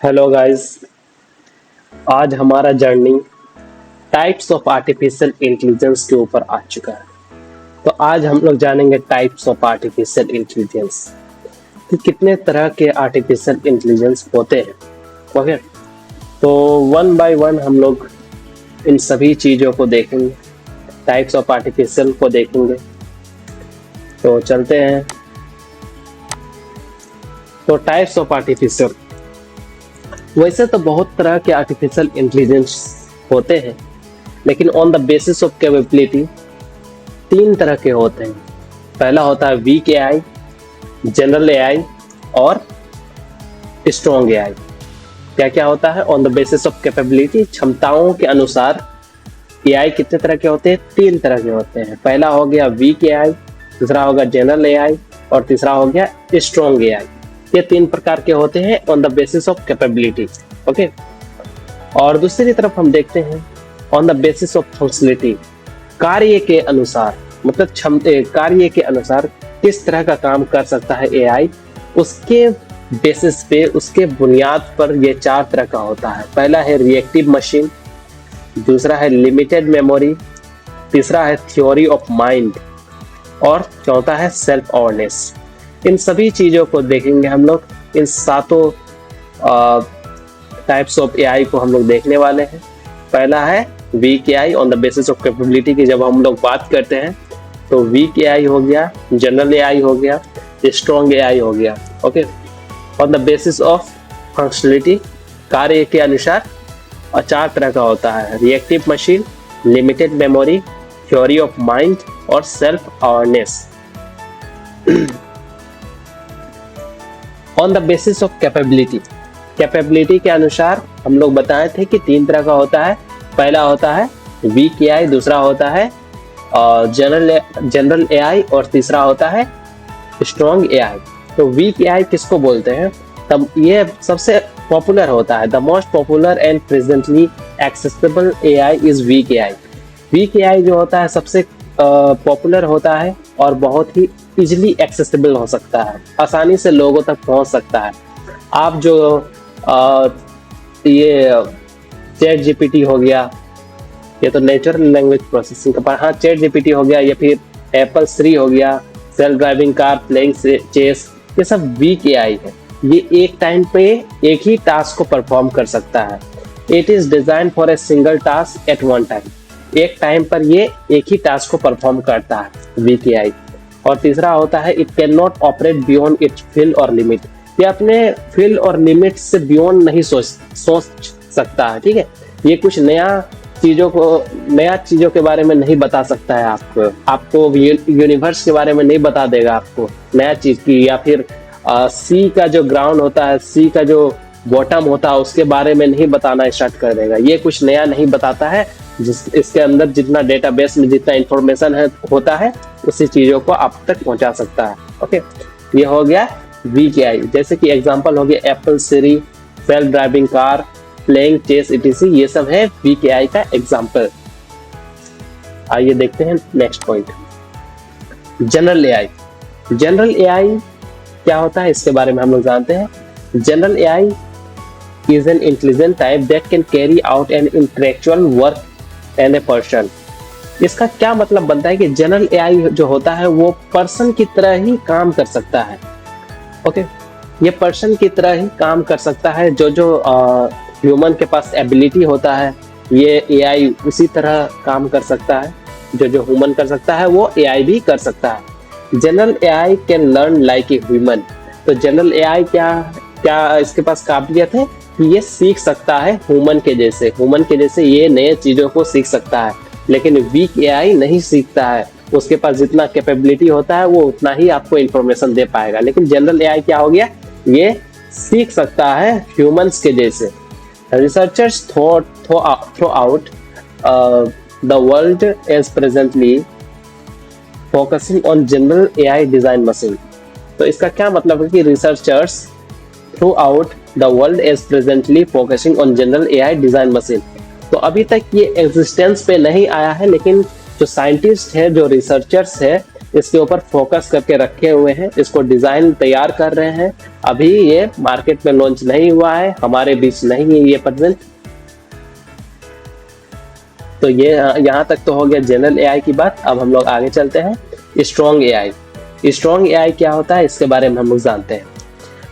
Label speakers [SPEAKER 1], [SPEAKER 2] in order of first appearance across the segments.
[SPEAKER 1] Hello guys. आज हमारा journey types of artificial intelligence के ऊपर आ चुका है। तो आज हम लोग जानेंगे टाइप्स ऑफ आर्टिफिशियल इंटेलिजेंस कि कितने तरह के आर्टिफिशियल इंटेलिजेंस होते हैं। ओके, तो वन बाय वन हम लोग इन सभी चीज़ों को देखेंगे, टाइप्स ऑफ आर्टिफिशियल को देखेंगे। तो चलते हैं। तो टाइप्स ऑफ आर्टिफिशियल, वैसे तो बहुत तरह के आर्टिफिशियल इंटेलिजेंस होते हैं, लेकिन on the basis of capability तीन तरह के होते हैं। पहला होता है वीक एआई, जनरल एआई और स्ट्रॉन्ग एआई। क्या क्या होता है? On the basis of capability, क्षमताओं के अनुसार एआई कितने तरह के होते हैं? तीन तरह के होते हैं। पहला हो गया वीक एआई, दूसरा होगा जनरल एआई और तीसरा हो गया स्ट्रॉन्ग एआई। ये तीन प्रकार के होते हैं on the basis of capability. Okay, और दूसरी तरफ हम देखते हैं on the basis of functionality, कार्य के अनुसार, मतलब कार्य के अनुसार किस तरह का काम कर सकता है एआई, उसके बेसिस पे, उसके बुनियाद पर ये चार तरह का होता है। पहला है रिएक्टिव मशीन, दूसरा है लिमिटेड मेमोरी, तीसरा है थ्योरी ऑफ माइंड और चौथा है सेल्फ अवेयरनेस। इन सभी चीज़ों को देखेंगे हम लोग। इन सातों टाइप्स ऑफ एआई को हम लोग देखने वाले हैं। पहला है weak AI on the basis of capability की जब हम लोग बात करते हैं तो वीक एआई हो गया, जनरल एआई हो गया, स्ट्रॉन्ग एआई हो गया। Okay, on the basis of functionality, कार्य के अनुसार, और चार तरह का होता है reactive machine, limited memory, theory of mind और self awareness. On the basis of capability, capability के अनुसार हम लोग बताए थे कि तीन तरह का होता है। पहला होता है वीक एआई, दूसरा होता है जनरल एआई और तीसरा होता है स्ट्रॉन्ग एआई। तो वीक एआई किसको बोलते हैं? तब ये सबसे पॉपुलर होता है। The most popular and presently accessible AI is weak AI. Weak AI जो होता है सबसे पॉपुलर होता है और बहुत ही इजिली एक्सेसिबल हो सकता है, आसानी से लोगों तक पहुंच सकता है। आप जो ये चैट जीपीटी हो गया, ये तो नेचुरल लैंग्वेज प्रोसेसिंग का पार्ट, हाँ चैट जीपीटी हो गया, या फिर एप्पल श्री हो गया, self driving car, playing chess, ये सब वीक एआई है। ये एक टाइम पे एक ही टास्क को परफॉर्म कर सकता है। It is design for a single task at one time. एक टाइम पर ये एक ही टास्क को परफॉर्म करता है वीक एआई। और तीसरा होता है it can not operate beyond it's field और लिमिट। ये अपने फील्ड और लिमिट से बियॉन्ड नहीं सोच सकता है। ठीक है, ये कुछ नया चीजों के बारे में नहीं बता सकता है आपको यूनिवर्स के बारे में नहीं बता देगा आपको नया चीज की, या फिर सी का जो ग्राउंड होता है, सी का जो बॉटम होता है, उसके बारे में नहीं बताना स्टार्ट कर देगा। ये कुछ नया नहीं बताता है। इसके अंदर जितना डेटाबेस में जितना इंफॉर्मेशन होता है उसी चीजों को आप तक पहुंचा सकता है। ओके, ये हो गया वीक एआई। जैसे कि एग्जांपल हो गया Apple Siri, self driving car, playing chess etc, ये सब है वीक एआई का एग्जांपल। आइए देखते हैं next point, general AI. General AI क्या होता है इसके बारे में हम लोग जानते हैं। General AI is an intelligent type that can carry out an intellectual work and a person। इसका क्या मतलब बनता है कि जनरल एआई जो होता है वो पर्सन की तरह ही काम कर सकता है। ओके, ये पर्सन की तरह ही काम कर सकता है। जो ह्यूमन के पास एबिलिटी होता है, ये एआई उसी तरह काम कर सकता है। जो ह्यूमन कर सकता है वो एआई भी कर सकता है। General AI can learn like a human. तो जनरल एआई क्या इसके पास काबिलियत है कि ये सीख सकता है ह्यूमन के जैसे ये नए चीजों को सीख सकता है। लेकिन वीक एआई नहीं सीखता है। उसके पास जितना कैपेबिलिटी होता है वो उतना ही आपको इंफॉर्मेशन दे पाएगा। लेकिन जनरल एआई क्या हो गया? ये सीख सकता है ह्यूमंस के जैसे। Researchers through out the world is presently focusing on general AI design machine. तो इसका क्या मतलब है कि researchers throughout the world is presently focusing on general AI design machine। तो अभी तक ये एग्जिस्टेंस पे नहीं आया है, लेकिन जो साइंटिस्ट है, जो रिसर्चर्स है, इसके ऊपर फोकस करके रखे हुए हैं, इसको डिजाइन तैयार कर रहे हैं। अभी ये मार्केट में लॉन्च नहीं हुआ है, हमारे बीच नहीं है ये प्रेजेंट। तो ये यहाँ तक तो हो गया जनरल एआई की बात। अब हम लोग आगे चलते हैं स्ट्रॉन्ग एआई। स्ट्रॉन्ग एआई क्या होता है इसके बारे में हम लोग जानते हैं।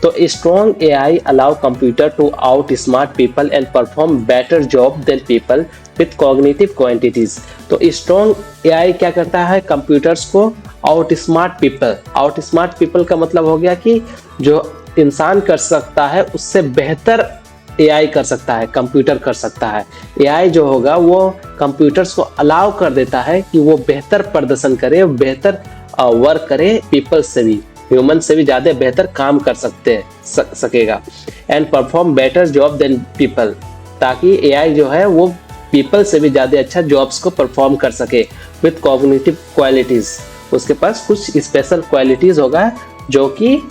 [SPEAKER 1] तो strong AI allow computer to outsmart people and perform better job than people with cognitive quantities. तो स्ट्रॉन्ग एआई क्या करता है, कंप्यूटर्स को outsmart people. Outsmart people का मतलब हो गया कि जो इंसान कर सकता है उससे बेहतर एआई कर सकता है, कंप्यूटर कर सकता है। एआई जो होगा वो कंप्यूटर्स को अलाउ कर देता है कि वो बेहतर प्रदर्शन करे, बेहतर वर्क करे, पीपल से भी, ह्यूमन से भी ज्यादा बेहतर काम कर सकेगा। And perform better job than people, ताकि एआई जो है वो पीपल से भी ज्यादा अच्छा जॉब्स को परफॉर्म कर सके। विथ कॉग्निटिव क्वालिटीज, उसके पास कुछ स्पेशल क्वालिटीज होगा जो कि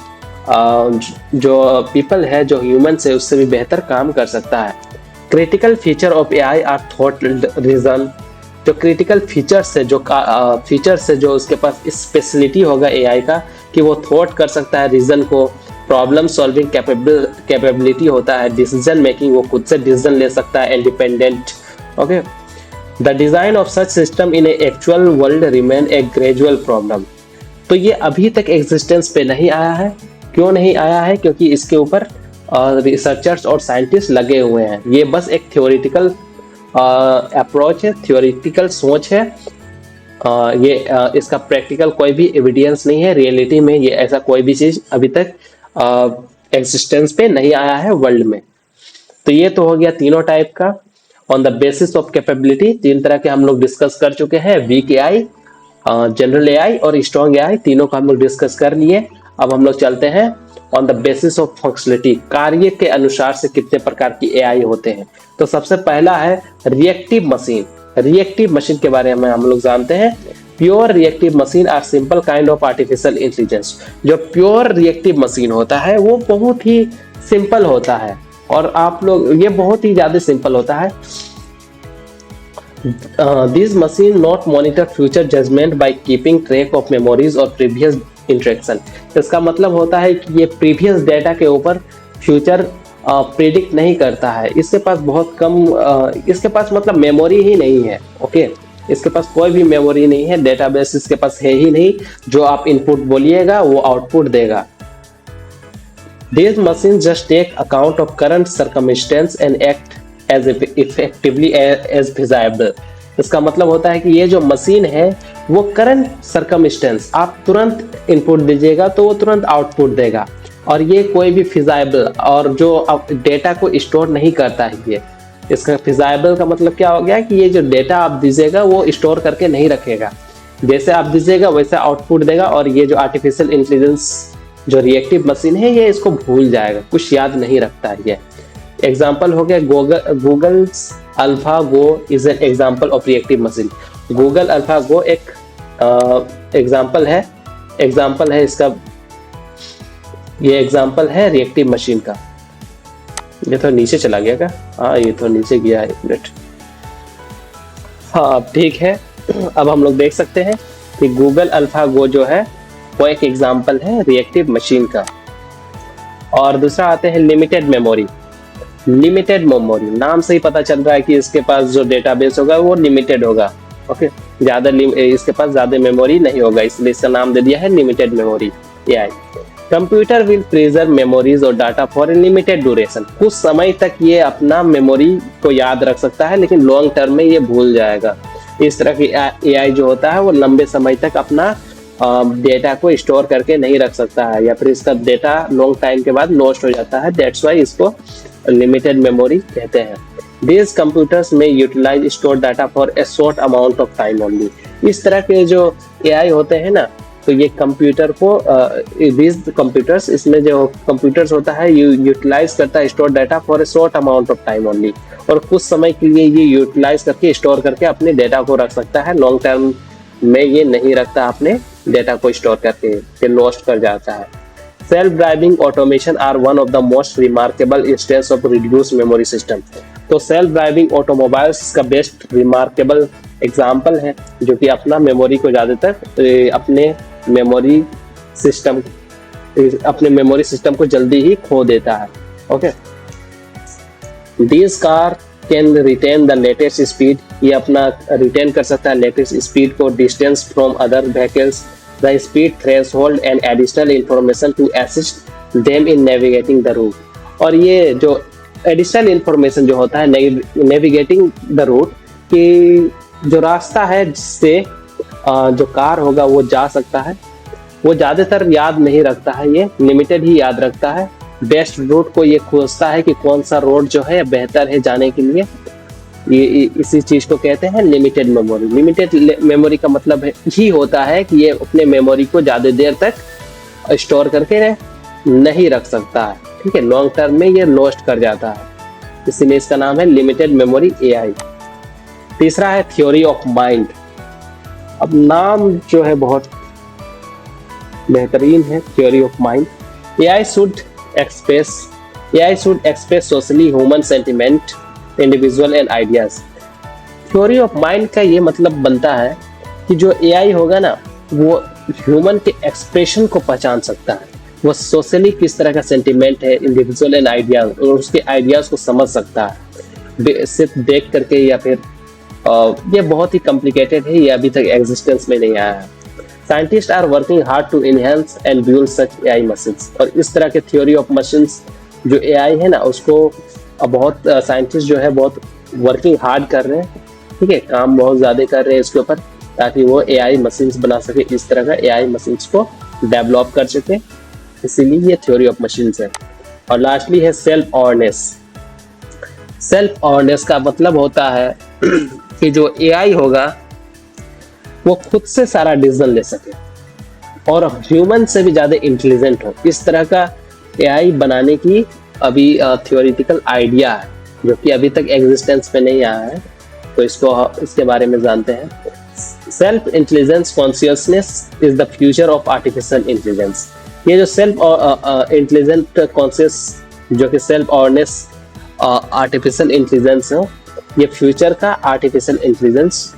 [SPEAKER 1] जो पीपल है, जो ह्यूमन से, उससे भी बेहतर काम कर सकता है। Critical feature of AI are thought reason. जो क्रिटिकल फीचर्स है, जो उसके पास स्पेशलिटी होगा एआई का कि वो थॉट कर सकता है, रीजन को, प्रॉब्लम सॉल्विंग कैपेबिलिटी होता है, डिसीजन मेकिंग, वो खुद से डिसीजन ले सकता है, independent. Okay, the design of such system in actual world remain A gradual problem. तो ये अभी तक एग्जिस्टेंस पे नहीं आया है। क्यों नहीं आया है? क्योंकि इसके ऊपर रिसर्चर्स और साइंटिस्ट लगे हुए हैं। ये बस एक थ्योरेटिकल अप्रोच है, थ्योरेटिकल सोच है। इसका प्रैक्टिकल कोई भी एविडेंस नहीं है। रियलिटी में ये ऐसा कोई भी चीज अभी तक एग्जिस्टेंस पे नहीं आया है वर्ल्ड में। तो ये तो हो गया तीनों टाइप का। On the basis of capability, तीन तरह के हम लोग डिस्कस कर चुके हैं, वीक एआई, जनरल एआई और स्ट्रॉन्ग एआई, तीनों का हम लोग डिस्कस कर लिए। अब हम लोग चलते हैं on the basis of functionality, कार्य के अनुसार से कितने प्रकार की एआई होते हैं। तो सबसे पहला है रिएक्टिव मशीन। रिएक्टिव मशीन के बारे में हम लोग जानते हैं। Pure reactive machine are simple kind of artificial intelligence. जो प्योर रिएक्टिव मशीन होता है वो बहुत ही सिंपल होता है, और आप लोग, ये बहुत ही ज्यादा सिंपल होता है। This machine not monitor future judgement by keeping track of memories और प्रीवियस इंटरेक्शन। इसका मतलब होता है कि ये प्रीवियस डेटा के ऊपर फ्यूचर प्रेडिक्ट नहीं करता है। इसके पास बहुत कम, इसके पास मतलब मेमोरी ही नहीं है। ओके, इसके पास कोई भी मेमोरी नहीं है, डेटाबेस इसके पास है ही नहीं। जो आप इनपुट बोलिएगा वो आउटपुट देगा। These machines just take account of current circumstance and act as effectively as feasible। इसका मतलब होता है कि ये जो मशीन है वो करंट सर्कमस्टेंस, आप तुरंत इनपुट दीजिएगा तो वो तुरंत आउटपुट देगा, और ये कोई भी फिजाइबल, और जो डेटा को स्टोर नहीं करता है ये। इसका फिजाइबल का मतलब क्या हो गया कि ये जो डेटा आप दीजिएगा वो स्टोर करके नहीं रखेगा, जैसे आप दीजिएगा वैसे आउटपुट देगा। और ये जो आर्टिफिशियल इंटेलिजेंस जो रिएक्टिव मशीन है ये इसको भूल जाएगा, कुछ याद नहीं रखता है ये। एग्जाम्पल हो गया Google's Alpha Go is an example of reactive machine. Google Alpha Go एक एग्जाम्पल है इसका, ये एग्जाम्पल है रिएक्टिव मशीन का। ये तो नीचे चला गया क्या? हाँ, ये तो नीचे गया है, एक मिनट। हाँ, अब ठीक है। अब हम लोग देख सकते हैं कि गूगल अल्फा गो जो है वो एक एग्जाम्पल है रिएक्टिव मशीन का। और दूसरा आते हैं लिमिटेड मेमोरी। लिमिटेड मेमोरी, नाम से ही पता चल रहा है कि इसके पास जो डेटाबेस होगा वो लिमिटेड होगा। ओके, इसके पास ज्यादा मेमोरी नहीं होगा, इसलिए इसका नाम दे दिया है limited memory AI. Computer will preserve memories और data for a limited duration. कुछ समय तक ये अपना मेमोरी को याद रख सकता है, लेकिन लॉन्ग टर्म में ये भूल जाएगा। इस तरह की एआई जो होता है वो लंबे समय तक अपना डेटा को स्टोर करके नहीं रख सकता है, या फिर इसका डेटा लॉन्ग टाइम के बाद लॉस्ट हो जाता है। दैट्स वाई इसको लिमिटेड मेमोरी कहते हैं। These computers may utilize stored data for a short amount of time only। इस तरह के जो AI होते हैं ना, तो ये कंप्यूटर को these computers, इसमें जो कंप्यूटर्स होता है यूटिलाइज करता है store data for A short amount of time only, और कुछ समय के लिए ये यूटिलाइज करके स्टोर करके अपने डेटा को रख सकता है। लॉन्ग टर्म में ये नहीं रखता अपने डेटा को स्टोर करके, ये लॉस्ट कर जाता है। Self driving automation are one of the most remarkable instance of reduce memory system. तो सेल्फ ड्राइविंग ऑटोमोबाइल्स का बेस्ट रिमार्केबल एग्जाम्पल है, जो कि अपना मेमोरी को ज्यादातर अपने मेमोरी सिस्टम को जल्दी ही खो देता है। Okay, this car can retain the latest speed, ये अपना रिटेन कर सकता है लेटेस्ट स्पीड को, distance from other vehicles, the speed threshold and additional information to assist them in navigating the route. और ये जो एडिशनल इंफॉर्मेशन जो होता है नेविगेटिंग द रूट, कि जो रास्ता है जिससे जो कार होगा वो जा सकता है, वो ज्यादातर याद नहीं रखता है, ये लिमिटेड ही याद रखता है। बेस्ट रूट को ये खोजता है कि कौन सा रोड जो है बेहतर है जाने के लिए। ये इसी चीज को कहते हैं लिमिटेड मेमोरी। लिमिटेड मेमोरी का मतलब ही होता है कि ये अपने मेमोरी को ज्यादा देर तक स्टोर करके नहीं रख सकता है, ठीक है, लॉन्ग टर्म में ये लॉस्ट कर जाता है, इसीलिए इसका नाम है लिमिटेड मेमोरी एआई। तीसरा है थ्योरी ऑफ माइंड। अब नाम जो है बहुत बेहतरीन है, theory of mind. AI should express socially human sentiment, individual and ideas. Theory of mind का ये मतलब बनता है कि जो एआई होगा ना, वो ह्यूमन के एक्सप्रेशन को पहचान सकता है, वो सोशली किस तरह का सेंटिमेंट है, इंडिविजुअल एंड आइडियाज, और उसके आइडियाज को समझ सकता है सिर्फ देख करके, या फिर ये बहुत ही कॉम्प्लिकेटेड है, ये अभी तक एग्जिस्टेंस में नहीं आया है। Scientist are working hard to enhance and build such AI machines. और इस तरह के थ्योरी ऑफ मशीन्स जो एआई है ना, उसको बहुत साइंटिस्ट जो है बहुत वर्किंग हार्ड कर रहे हैं, ठीक है, काम बहुत ज्यादा कर रहे हैं इसके ऊपर, ताकि वो एआई मशीन्स बना सके, इस तरह का एआई मशीन्स को डेवलप कर सके, इसीलिए ये थ्योरी ऑफ मशीन्स है। और लास्टली है सेल्फ अवेयरनेस। सेल्फ अवेयरनेस का मतलब होता है कि जो एआई होगा वो खुद से सारा डिसीजन ले सके और ह्यूमन से भी ज्यादा इंटेलिजेंट हो, इस तरह का एआई बनाने की अभी थ्योरेटिकल आइडिया है, जो कि अभी तक एग्जिस्टेंस में नहीं आया है। तो इसके बारे में जानते हैं। Self intelligence consciousness is the future of artificial intelligence. ये जो सेल्फ इंटेलिजेंट कॉन्शियस, जो कि सेल्फ अवेयरनेस आर्टिफिशियल इंटेलिजेंस है, ये फ्यूचर का आर्टिफिशियल इंटेलिजेंस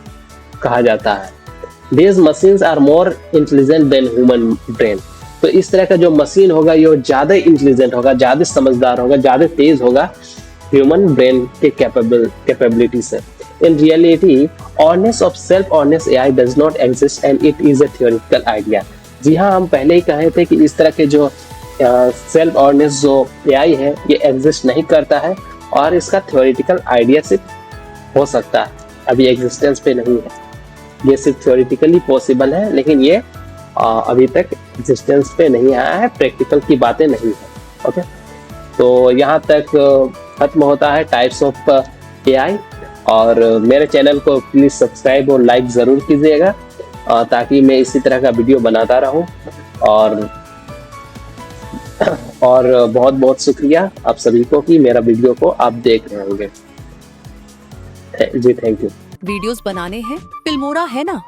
[SPEAKER 1] कहा जाता है। These machines are more intelligent than human brain। तो इस तरह का जो मशीन होगा ये ज्यादा इंटेलिजेंट होगा, ज्यादा समझदार होगा, ज्यादा तेज होगा ह्यूमन ब्रेन के कैपेबिलिटी से। In reality, awareness of self-awareness AI does not exist and it is a theoretical idea। जी हाँ, हम पहले ही कहे थे कि इस तरह के जो सेल्फ अवेयरनेस जो एआई है ये एग्जिस्ट नहीं करता है, और इसका थ्योरेटिकल आइडिया सिर्फ हो सकता है, अभी एग्जिस्टेंस पे नहीं है। ये सिर्फ थ्योरेटिकली पॉसिबल है, लेकिन ये अभी तक एग्जिस्टेंस पे नहीं आया है, प्रैक्टिकल की बातें नहीं है। ओके, तो यहाँ तक खत्म होता है टाइप्स ऑफ एआई। और मेरे चैनल को प्लीज सब्सक्राइब और लाइक जरूर कीजिएगा, ताकि मैं इसी तरह का वीडियो बनाता रहूं। और बहुत बहुत शुक्रिया आप सभी को कि मेरा वीडियो को आप देख रहे होंगे। जी थैंक यू।
[SPEAKER 2] वीडियोस बनाने हैं, फिल्मोरा है ना।